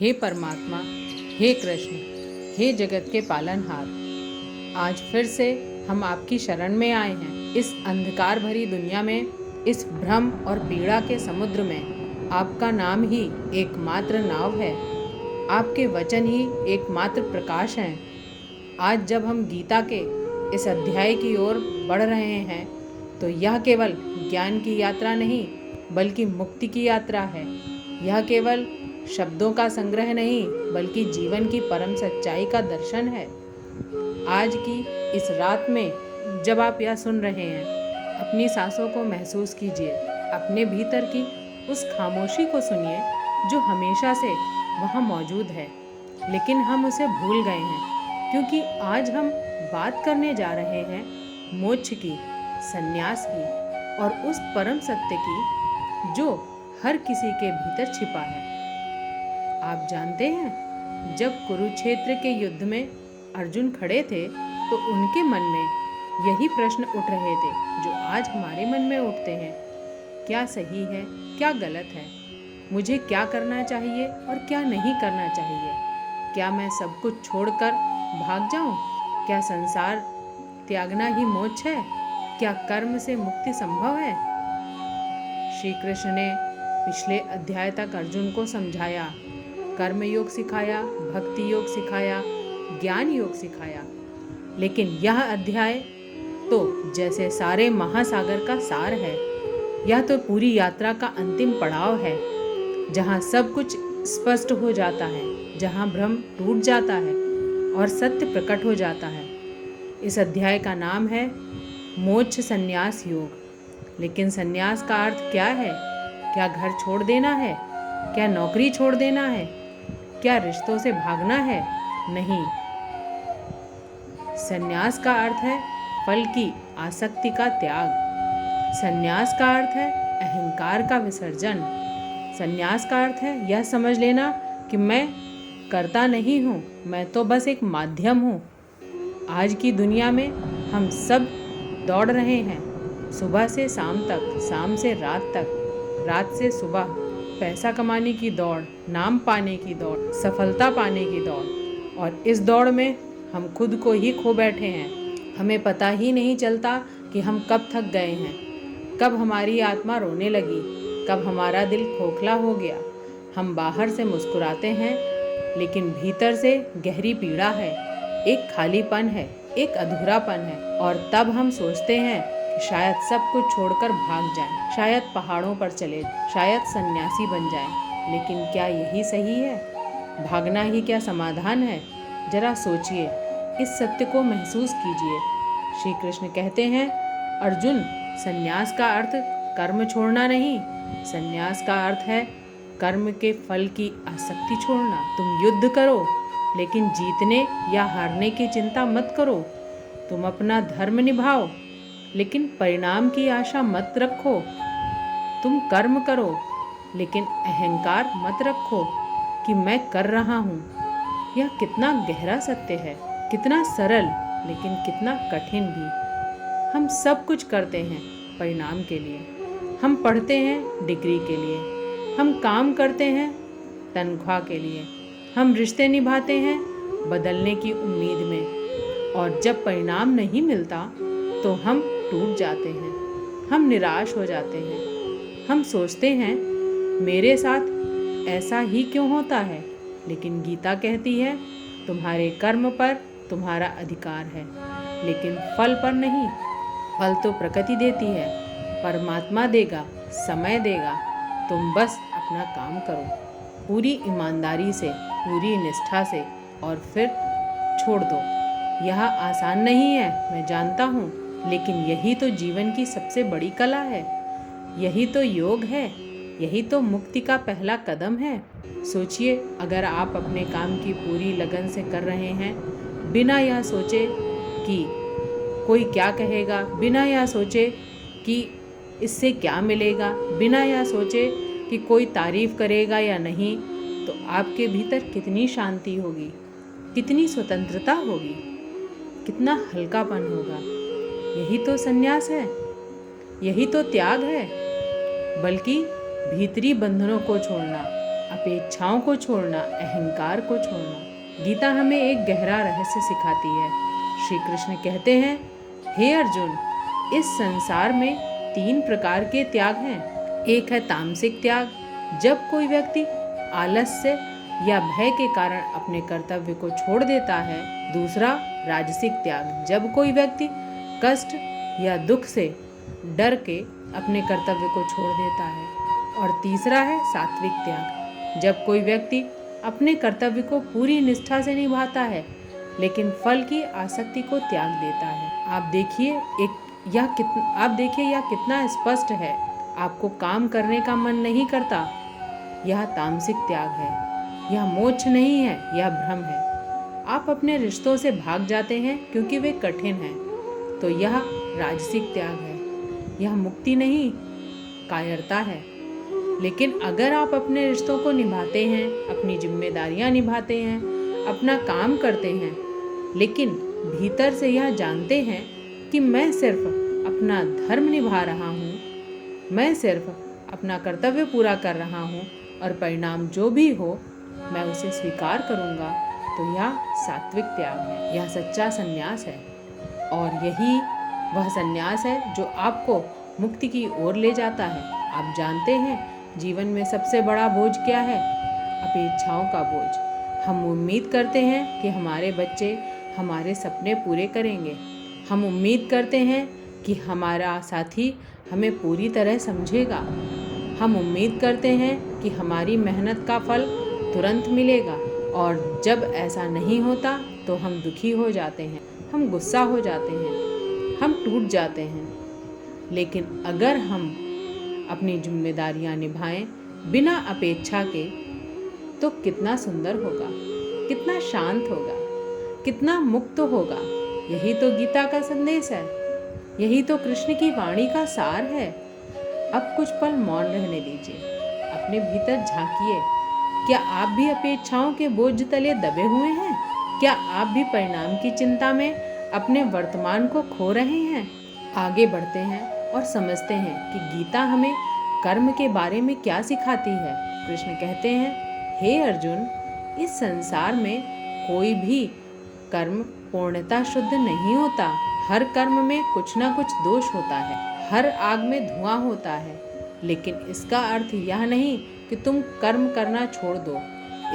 हे परमात्मा, हे कृष्ण, हे जगत के पालनहार, आज फिर से हम आपकी शरण में आए हैं। इस अंधकार भरी दुनिया में, इस भ्रम और पीड़ा के समुद्र में आपका नाम ही एकमात्र नाव है, आपके वचन ही एकमात्र प्रकाश हैं। आज जब हम गीता के इस अध्याय की ओर बढ़ रहे हैं तो यह केवल ज्ञान की यात्रा नहीं बल्कि मुक्ति की यात्रा है। यह केवल शब्दों का संग्रह नहीं बल्कि जीवन की परम सच्चाई का दर्शन है। आज की इस रात में जब आप यह सुन रहे हैं, अपनी सांसों को महसूस कीजिए, अपने भीतर की उस खामोशी को सुनिए जो हमेशा से वहाँ मौजूद है, लेकिन हम उसे भूल गए हैं, क्योंकि आज हम बात करने जा रहे हैं मोक्ष की, संन्यास की और उस परम सत्य की जो हर किसी के भीतर छिपा है। आप जानते हैं, जब कुरुक्षेत्र के युद्ध में अर्जुन खड़े थे तो उनके मन में यही प्रश्न उठ रहे थे जो आज हमारे मन में उठते हैं। क्या सही है, क्या गलत है, मुझे क्या करना चाहिए और क्या नहीं करना चाहिए? क्या मैं सब कुछ छोड़कर भाग जाऊं? क्या संसार त्यागना ही मोक्ष है? क्या कर्म से मुक्ति संभव है? श्री कृष्ण ने पिछले अध्याय तक अर्जुन को समझाया, कर्म योग सिखाया, भक्ति योग सिखाया, ज्ञान योग सिखाया, लेकिन यह अध्याय तो जैसे सारे महासागर का सार है। यह तो पूरी यात्रा का अंतिम पड़ाव है, जहाँ सब कुछ स्पष्ट हो जाता है, जहाँ भ्रम टूट जाता है और सत्य प्रकट हो जाता है। इस अध्याय का नाम है मोक्ष संन्यास योग। लेकिन संन्यास का अर्थ क्या है? क्या घर छोड़ देना है? क्या नौकरी छोड़ देना है? क्या रिश्तों से भागना है? नहीं, संन्यास का अर्थ है फल की आसक्ति का त्याग। संन्यास का अर्थ है अहंकार का विसर्जन। संन्यास का अर्थ है यह समझ लेना कि मैं करता नहीं हूँ, मैं तो बस एक माध्यम हूँ। आज की दुनिया में हम सब दौड़ रहे हैं, सुबह से शाम तक, शाम से रात तक, रात से सुबह, पैसा कमाने की दौड़, नाम पाने की दौड़, सफलता पाने की दौड़, और इस दौड़ में हम खुद को ही खो बैठे हैं। हमें पता ही नहीं चलता कि हम कब थक गए हैं, कब हमारी आत्मा रोने लगी, कब हमारा दिल खोखला हो गया। हम बाहर से मुस्कुराते हैं लेकिन भीतर से गहरी पीड़ा है, एक खालीपन है, एक अधूरापन है। और तब हम सोचते हैं कि शायद सब कुछ छोड़कर भाग जाएं, शायद पहाड़ों पर चले, शायद सन्यासी बन जाएं। लेकिन क्या यही सही है? भागना ही क्या समाधान है? जरा सोचिए, इस सत्य को महसूस कीजिए। श्री कृष्ण कहते हैं, अर्जुन, संन्यास का अर्थ कर्म छोड़ना नहीं, संन्यास का अर्थ है कर्म के फल की आसक्ति छोड़ना। तुम युद्ध करो लेकिन जीतने या हारने की चिंता मत करो। तुम अपना धर्म निभाओ लेकिन परिणाम की आशा मत रखो। तुम कर्म करो लेकिन अहंकार मत रखो कि मैं कर रहा हूँ। यह कितना गहरा सत्य है, कितना सरल लेकिन कितना कठिन भी। हम सब कुछ करते हैं परिणाम के लिए, हम पढ़ते हैं डिग्री के लिए, हम काम करते हैं तनख्वाह के लिए, हम रिश्ते निभाते हैं बदलने की उम्मीद में, और जब परिणाम नहीं मिलता तो हम टूट जाते हैं, हम निराश हो जाते हैं। हम सोचते हैं मेरे साथ ऐसा ही क्यों होता है? लेकिन गीता कहती है तुम्हारे कर्म पर तुम्हारा अधिकार है, लेकिन फल पर नहीं। फल तो प्रकृति देती है, परमात्मा देगा, समय देगा। तुम बस अपना काम करो पूरी ईमानदारी से, पूरी निष्ठा से, और फिर छोड़ दो। यह आसान नहीं है, मैं जानता हूँ, लेकिन यही तो जीवन की सबसे बड़ी कला है, यही तो योग है, यही तो मुक्ति का पहला कदम है। सोचिए, अगर आप अपने काम की पूरी लगन से कर रहे हैं, बिना यह सोचे कि कोई क्या कहेगा, बिना यह सोचे कि इससे क्या मिलेगा, बिना यह सोचे कि कोई तारीफ करेगा या नहीं, तो आपके भीतर कितनी शांति होगी, कितनी स्वतंत्रता होगी, कितना हल्कापन होगा। यही तो संन्यास है, यही तो त्याग है, बल्कि भीतरी बंधनों को छोड़ना, अपेक्षाओं को छोड़ना, अहंकार को छोड़ना। गीता हमें एक गहरा रहस्य सिखाती है। श्री कृष्ण कहते हैं, हे अर्जुन, इस संसार में 3 प्रकार के त्याग हैं। एक है तामसिक त्याग, जब कोई व्यक्ति आलस्य या भय के कारण अपने कर्तव्य को छोड़ देता है। दूसरा राजसिक त्याग, जब कोई व्यक्ति कष्ट या दुख से डर के अपने कर्तव्य को छोड़ देता है। और तीसरा है सात्विक त्याग, जब कोई व्यक्ति अपने कर्तव्य को पूरी निष्ठा से निभाता है लेकिन फल की आसक्ति को त्याग देता है। आप देखिए यह कितना स्पष्ट है। आपको काम करने का मन नहीं करता, यह तामसिक त्याग है। यह मोक्ष नहीं है, यह भ्रम है। आप अपने रिश्तों से भाग जाते हैं क्योंकि वे कठिन हैं, तो यह राजसिक त्याग है। यह मुक्ति नहीं, कायरता है। लेकिन अगर आप अपने रिश्तों को निभाते हैं, अपनी जिम्मेदारियां निभाते हैं, अपना काम करते हैं, लेकिन भीतर से यह जानते हैं कि मैं सिर्फ अपना धर्म निभा रहा हूँ, मैं सिर्फ अपना कर्तव्य पूरा कर रहा हूँ और परिणाम जो भी हो मैं उसे स्वीकार करूँगा, तो यह सात्विक त्याग है। यह सच्चा संन्यास है और यही वह संन्यास है जो आपको मुक्ति की ओर ले जाता है। आप जानते हैं जीवन में सबसे बड़ा बोझ क्या है? अपेक्षाओं का बोझ। हम उम्मीद करते हैं कि हमारे बच्चे हमारे सपने पूरे करेंगे। हम उम्मीद करते हैं कि हमारा साथी हमें पूरी तरह समझेगा। हम उम्मीद करते हैं कि हमारी मेहनत का फल तुरंत मिलेगा, और जब ऐसा नहीं होता तो हम दुखी हो जाते हैं, हम गुस्सा हो जाते हैं, हम टूट जाते हैं। लेकिन अगर हम अपनी जिम्मेदारियां निभाएं बिना अपेक्षा के, तो कितना सुंदर होगा, कितना शांत होगा, कितना मुक्त होगा। यही तो गीता का संदेश है, यही तो कृष्ण की वाणी का सार है। अब कुछ पल मौन रहने दीजिए, अपने भीतर झांकिए। क्या आप भी अपेक्षाओं के बोझ तले दबे हुए हैं? क्या आप भी परिणाम की चिंता में अपने वर्तमान को खो रहे हैं? आगे बढ़ते हैं और समझते हैं कि गीता हमें कर्म के बारे में क्या सिखाती है। कृष्ण कहते हैं, हे अर्जुन, इस संसार में कोई भी कर्म पूर्णतः शुद्ध नहीं होता। हर कर्म में कुछ ना कुछ दोष होता है, हर आग में धुआं होता है। लेकिन इसका अर्थ यह नहीं कि तुम कर्म करना छोड़ दो।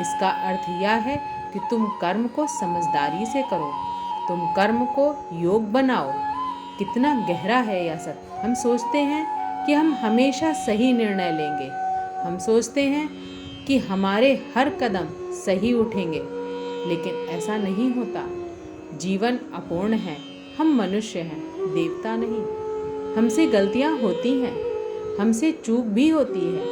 इसका अर्थ यह है कि तुम कर्म को समझदारी से करो, तुम कर्म को योग बनाओ। कितना गहरा है यह सत्य। हम सोचते हैं कि हम हमेशा सही निर्णय लेंगे, हम सोचते हैं कि हमारे हर कदम सही उठेंगे, लेकिन ऐसा नहीं होता। जीवन अपूर्ण है, हम मनुष्य हैं, देवता नहीं। हमसे गलतियां होती हैं, हमसे चूक भी होती है,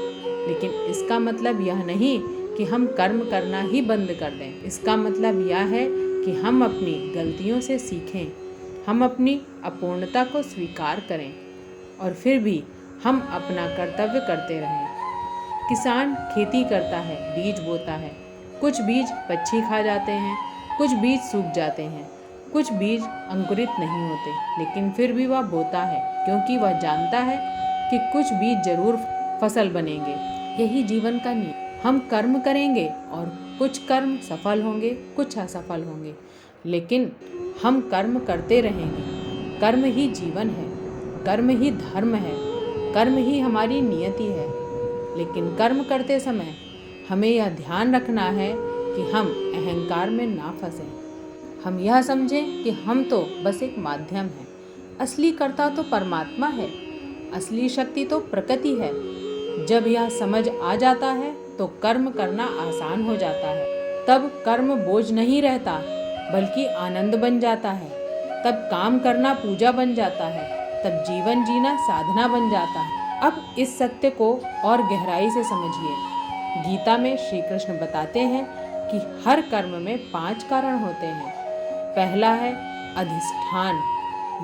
लेकिन इसका मतलब यह नहीं कि हम कर्म करना ही बंद कर दें। इसका मतलब यह है कि हम अपनी गलतियों से सीखें, हम अपनी अपूर्णता को स्वीकार करें और फिर भी हम अपना कर्तव्य करते रहें। किसान खेती करता है, बीज बोता है। कुछ बीज पक्षी खा जाते हैं, कुछ बीज सूख जाते हैं, कुछ बीज अंकुरित नहीं होते, लेकिन फिर भी वह बोता है क्योंकि वह जानता है कि कुछ बीज जरूर फसल बनेंगे। यही जीवन का नियम। हम कर्म करेंगे और कुछ कर्म सफल होंगे, कुछ असफल होंगे, लेकिन हम कर्म करते रहेंगे। कर्म ही जीवन है, कर्म ही धर्म है, कर्म ही हमारी नियति है। लेकिन कर्म करते समय हमें यह ध्यान रखना है कि हम अहंकार में ना फंसें। हम यह समझें कि हम तो बस एक माध्यम हैं। असली कर्ता तो परमात्मा है, असली शक्ति तो प्रकृति है। जब यह समझ आ जाता है तो कर्म करना आसान हो जाता है। तब कर्म बोझ नहीं रहता बल्कि आनंद बन जाता है। तब काम करना पूजा बन जाता है, तब जीवन जीना साधना बन जाता है। अब इस सत्य को और गहराई से समझिए। गीता में श्री कृष्ण बताते हैं कि हर कर्म में 5 कारण होते हैं। पहला है अधिष्ठान,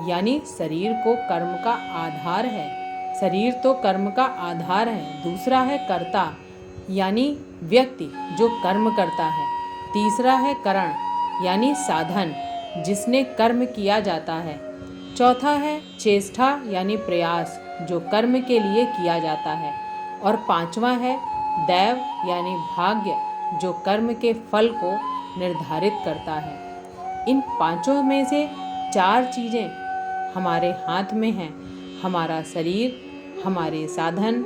यानी शरीर को कर्म का आधार है, शरीर तो कर्म का आधार है। दूसरा है कर्ता, यानी व्यक्ति जो कर्म करता है। तीसरा है करण, यानी साधन जिसने कर्म किया जाता है। चौथा है चेष्टा, यानी प्रयास जो कर्म के लिए किया जाता है। और 5वां है दैव यानी भाग्य जो कर्म के फल को निर्धारित करता है। इन पांचों में से 4 चीज़ें हमारे हाथ में हैं, हमारा शरीर, हमारे साधन,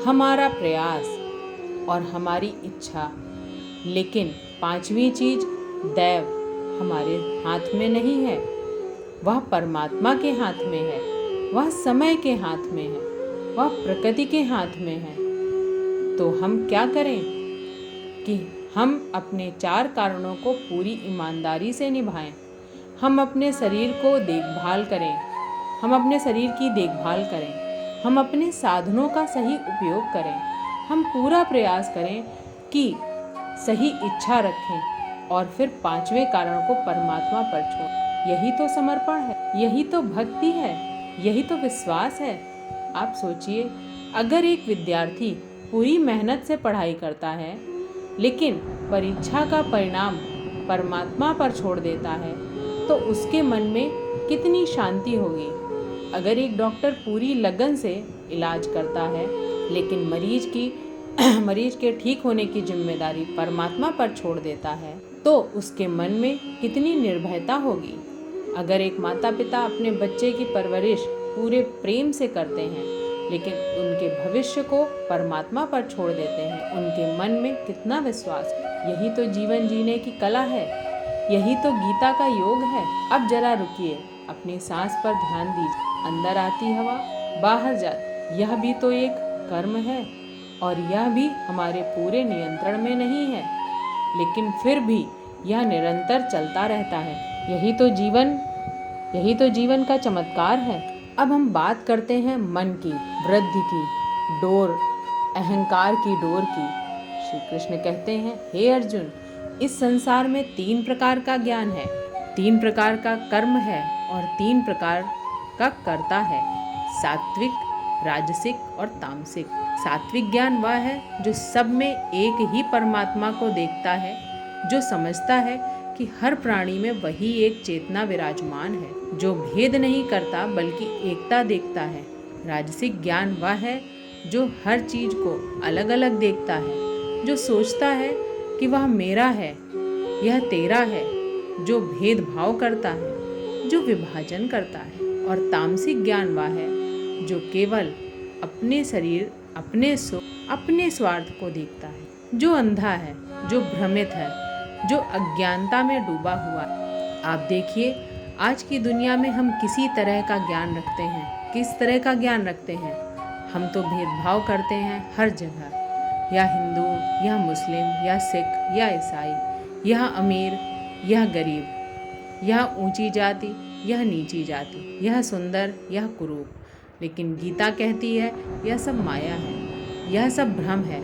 हमारा प्रयास और हमारी इच्छा। लेकिन 5वीं चीज़ दैव हमारे हाथ में नहीं है, वह परमात्मा के हाथ में है, वह समय के हाथ में है, वह प्रकृति के हाथ में है। तो हम क्या करें कि हम अपने 4 कारणों को पूरी ईमानदारी से निभाएं। हम अपने शरीर को देखभाल करें, हम अपने शरीर की देखभाल करें, हम अपने साधनों का सही उपयोग करें, हम पूरा प्रयास करें कि सही इच्छा रखें और फिर 5वें कारण को परमात्मा पर छोड़। यही तो समर्पण है, यही तो भक्ति है, यही तो विश्वास है। आप सोचिए, अगर एक विद्यार्थी पूरी मेहनत से पढ़ाई करता है लेकिन परीक्षा का परिणाम परमात्मा पर छोड़ देता है तो उसके मन में कितनी शांति होगी। अगर एक डॉक्टर पूरी लगन से इलाज करता है लेकिन मरीज के ठीक होने की जिम्मेदारी परमात्मा पर छोड़ देता है तो उसके मन में कितनी निर्भयता होगी। अगर एक माता पिता अपने बच्चे की परवरिश पूरे प्रेम से करते हैं लेकिन उनके भविष्य को परमात्मा पर छोड़ देते हैं, उनके मन में कितना विश्वास है। यही तो जीवन जीने की कला है, यही तो गीता का योग है। अब जरा रुकिए, अपनी सांस पर ध्यान दीजिए। अंदर आती हवा, बाहर जाती, यह भी तो एक कर्म है और यह भी हमारे पूरे नियंत्रण में नहीं है, लेकिन फिर भी यह निरंतर चलता रहता है। यही तो जीवन का चमत्कार है। अब हम बात करते हैं मन की वृद्धि की, डोर, अहंकार की डोर की। श्री कृष्ण कहते हैं, हे अर्जुन, इस संसार में 3 प्रकार का ज्ञान है, 3 प्रकार का कर्म है और 3 प्रकार का कर्ता है, सात्विक, राजसिक और तामसिक। सात्विक ज्ञान वह है जो सब में एक ही परमात्मा को देखता है, जो समझता है कि हर प्राणी में वही एक चेतना विराजमान है, जो भेद नहीं करता बल्कि एकता देखता है। राजसिक ज्ञान वह है जो हर चीज को अलग अलग देखता है, जो सोचता है कि वह मेरा है, यह तेरा है, जो भेदभाव करता है, जो विभाजन करता है। और तामसिक ज्ञान वह है जो केवल अपने शरीर, अपने स्वार्थ को देखता है, जो अंधा है, जो भ्रमित है, जो अज्ञानता में डूबा हुआ है। आप देखिए, आज की दुनिया में हम किसी तरह का ज्ञान रखते हैं। किस तरह का ज्ञान रखते हैं? हम तो भेदभाव करते हैं हर जगह, या हिंदू, या मुस्लिम, या सिख, या ईसाई, यह अमीर, यह गरीब, यह ऊंची जाति, यह नीची जाति, यह सुंदर, यह कुरूप। लेकिन गीता कहती है यह सब माया है, यह सब भ्रम है।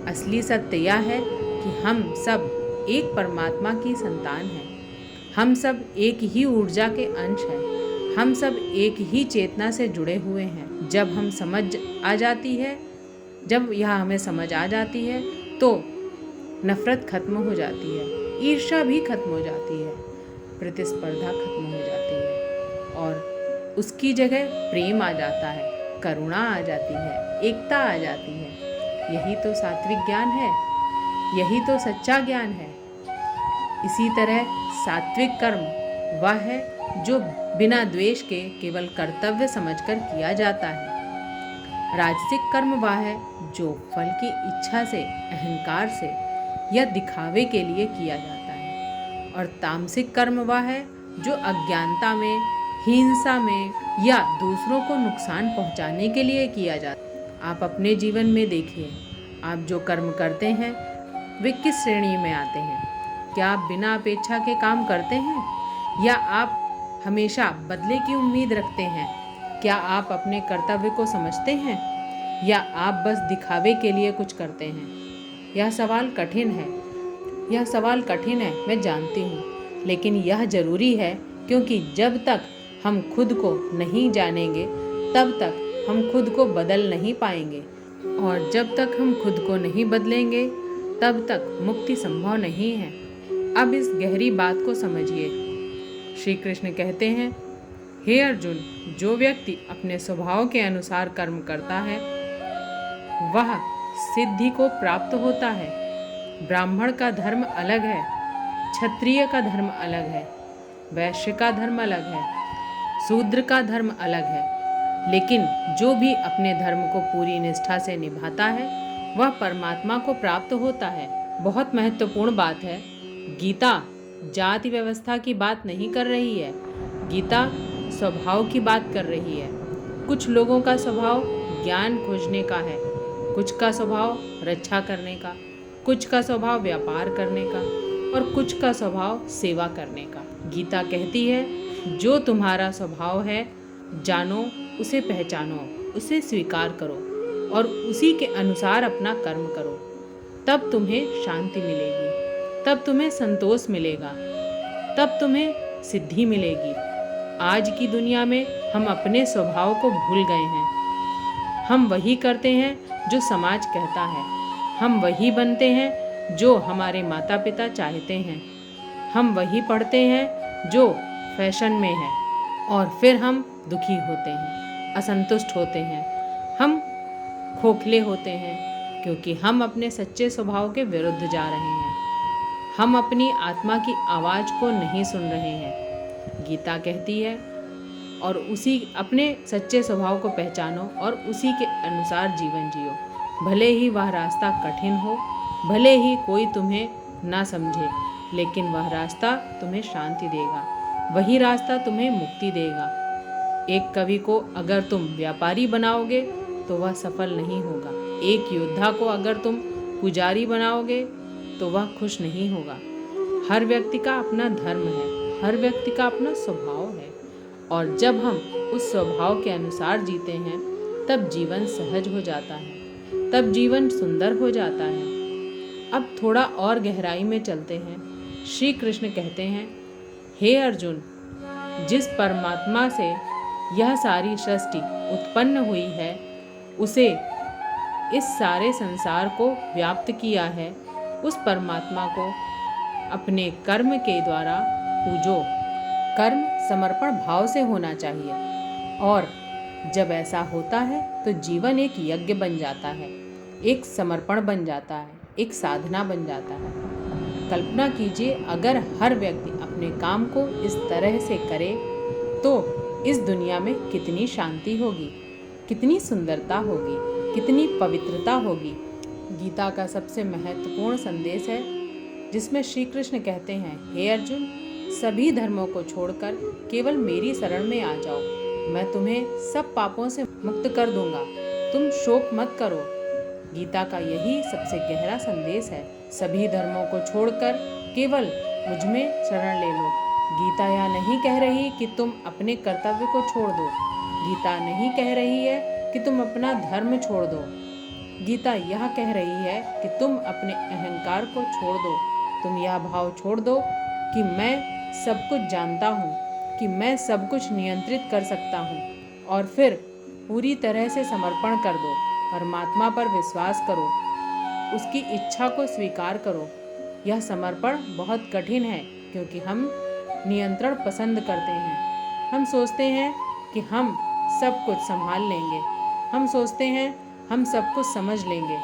असली सत्य यह है कि हम सब एक परमात्मा की संतान हैं, हम सब एक ही ऊर्जा के अंश हैं, हम सब एक ही चेतना से जुड़े हुए हैं। जब यह हमें समझ आ जाती है तो नफरत खत्म हो जाती है, ईर्ष्या भी खत्म हो जाती है, प्रतिस्पर्धा खत्म हो जाती है और उसकी जगह प्रेम आ जाता है, करुणा आ जाती है, एकता आ जाती है। यही तो सात्विक ज्ञान है, यही तो सच्चा ज्ञान है। इसी तरह सात्विक कर्म वह है जो बिना द्वेष के केवल कर्तव्य समझकर किया जाता है। राजसिक कर्म वह है जो फल की इच्छा से, अहंकार से या दिखावे के लिए किया जाता है। और तामसिक कर्म वह है जो अज्ञानता में, हिंसा में या दूसरों को नुकसान पहुंचाने के लिए किया जाता है। आप अपने जीवन में देखिए, आप जो कर्म करते हैं वे किस श्रेणी में आते हैं? क्या आप बिना अपेक्षा के काम करते हैं, या आप हमेशा बदले की उम्मीद रखते हैं? क्या आप अपने कर्तव्य को समझते हैं, या आप बस दिखावे के लिए कुछ करते हैं? यह सवाल कठिन है, मैं जानती हूँ, लेकिन यह जरूरी है, क्योंकि जब तक हम खुद को नहीं जानेंगे तब तक हम खुद को बदल नहीं पाएंगे, और जब तक हम खुद को नहीं बदलेंगे तब तक मुक्ति संभव नहीं है। अब इस गहरी बात को समझिए। श्री कृष्ण कहते हैं, हे अर्जुन, जो व्यक्ति अपने स्वभाव के अनुसार कर्म करता है वह सिद्धि को प्राप्त होता है। ब्राह्मण का धर्म अलग है, क्षत्रिय का धर्म अलग है, वैश्य का धर्म अलग है, शूद्र का धर्म अलग है। लेकिन जो भी अपने धर्म को पूरी निष्ठा से निभाता है वह परमात्मा को प्राप्त होता है। बहुत महत्वपूर्ण बात है। गीता जाति व्यवस्था की बात नहीं कर रही है, गीता स्वभाव की बात कर रही है। कुछ लोगों का स्वभाव ज्ञान खोजने का है, कुछ का स्वभाव रक्षा करने का, कुछ का स्वभाव व्यापार करने का और कुछ का स्वभाव सेवा करने का। गीता कहती है जो तुम्हारा स्वभाव है जानो, उसे पहचानो, उसे स्वीकार करो और उसी के अनुसार अपना कर्म करो। तब तुम्हें शांति मिलेगी, तब तुम्हें संतोष मिलेगा, तब तुम्हें सिद्धि मिलेगी। आज की दुनिया में हम अपने स्वभाव को भूल गए हैं। हम वही करते हैं जो समाज कहता है, हम वही बनते हैं जो हमारे माता पिता चाहते हैं, हम वही पढ़ते हैं जो फैशन में है और फिर हम दुखी होते हैं, असंतुष्ट होते हैं, हम खोखले होते हैं क्योंकि हम अपने सच्चे स्वभाव के विरुद्ध जा रहे हैं। हम अपनी आत्मा की आवाज़ को नहीं सुन रहे हैं। गीता कहती है और उसी अपने सच्चे स्वभाव को पहचानो और उसी के अनुसार जीवन जियो। भले ही वह रास्ता कठिन हो, भले ही कोई तुम्हें ना समझे, लेकिन वह रास्ता तुम्हें शांति देगा, वही रास्ता तुम्हें मुक्ति देगा। एक कवि को अगर तुम व्यापारी बनाओगे तो वह सफल नहीं होगा। एक योद्धा को अगर तुम पुजारी बनाओगे तो वह खुश नहीं होगा। हर व्यक्ति का अपना धर्म है, हर व्यक्ति का अपना स्वभाव है और जब हम उस स्वभाव के अनुसार जीते हैं तब जीवन सहज हो जाता है, तब जीवन सुंदर हो जाता है। अब थोड़ा और गहराई में चलते हैं। श्री कृष्ण कहते हैं, हे अर्जुन, जिस परमात्मा से यह सारी सृष्टि उत्पन्न हुई है उसे इस सारे संसार को व्याप्त किया है, उस परमात्मा को अपने कर्म के द्वारा पूजो। कर्म समर्पण भाव से होना चाहिए और जब ऐसा होता है तो जीवन एक यज्ञ बन जाता है, एक समर्पण बन जाता है, एक साधना बन जाता है। कल्पना कीजिए अगर हर व्यक्ति अपने काम को इस तरह से करे तो इस दुनिया में कितनी शांति होगी, कितनी सुंदरता होगी, कितनी पवित्रता होगी। गीता का सबसे महत्वपूर्ण संदेश है जिसमें श्री कृष्ण कहते हैं, हे अर्जुन, सभी धर्मों को छोड़कर केवल मेरी शरण में आ जाओ, मैं तुम्हें सब पापों से मुक्त कर दूंगा, तुम शोक मत करो। गीता का यही सबसे गहरा संदेश है। सभी धर्मों को छोड़कर केवल मुझ में शरण ले लो। गीता यह नहीं कह रही कि तुम अपने कर्तव्य को छोड़ दो, गीता नहीं कह रही है कि तुम अपना धर्म छोड़ दो, गीता यह कह रही है कि तुम अपने अहंकार को छोड़ दो। तुम यह भाव छोड़ दो कि मैं सब कुछ जानता हूँ, कि मैं सब कुछ नियंत्रित कर सकता हूँ और फिर पूरी तरह से समर्पण कर दो। परमात्मा पर विश्वास करो, उसकी इच्छा को स्वीकार करो। यह समर्पण बहुत कठिन है क्योंकि हम नियंत्रण पसंद करते हैं। हम सोचते हैं कि हम सब कुछ संभाल लेंगे, हम सोचते हैं हम सब कुछ समझ लेंगे,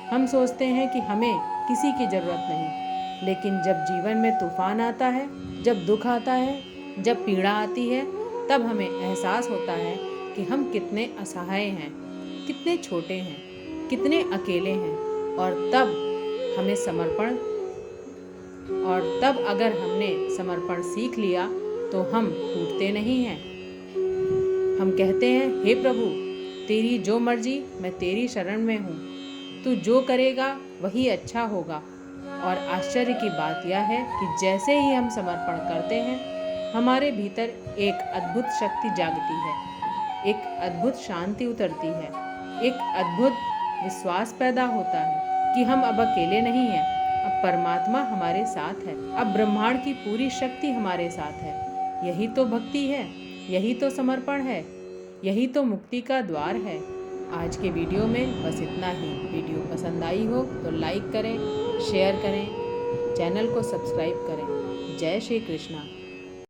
हम सोचते हैं कि हमें किसी की ज़रूरत नहीं। लेकिन जब जीवन में तूफान आता है, जब दुख आता है, जब पीड़ा आती है, तब हमें एहसास होता है कि हम कितने असहाय हैं, कितने छोटे हैं, कितने अकेले हैं। और तब हमें समर्पण अगर हमने समर्पण सीख लिया तो हम टूटते नहीं हैं। हम कहते हैं, हे प्रभु, तेरी जो मर्जी, मैं तेरी शरण में हूँ, तू जो करेगा वही अच्छा होगा। और आश्चर्य की बात यह है कि जैसे ही हम समर्पण करते हैं हमारे भीतर एक अद्भुत शक्ति जागती है, एक अद्भुत शांति उतरती है, एक अद्भुत विश्वास पैदा होता है कि हम अब अकेले नहीं हैं, अब परमात्मा हमारे साथ है, अब ब्रह्मांड की पूरी शक्ति हमारे साथ है। यही तो भक्ति है, यही तो समर्पण है, यही तो मुक्ति का द्वार है। आज के वीडियो में बस इतना ही। वीडियो पसंद आई हो तो लाइक करें, शेयर करें, चैनल को सब्सक्राइब करें। जय श्री कृष्णा।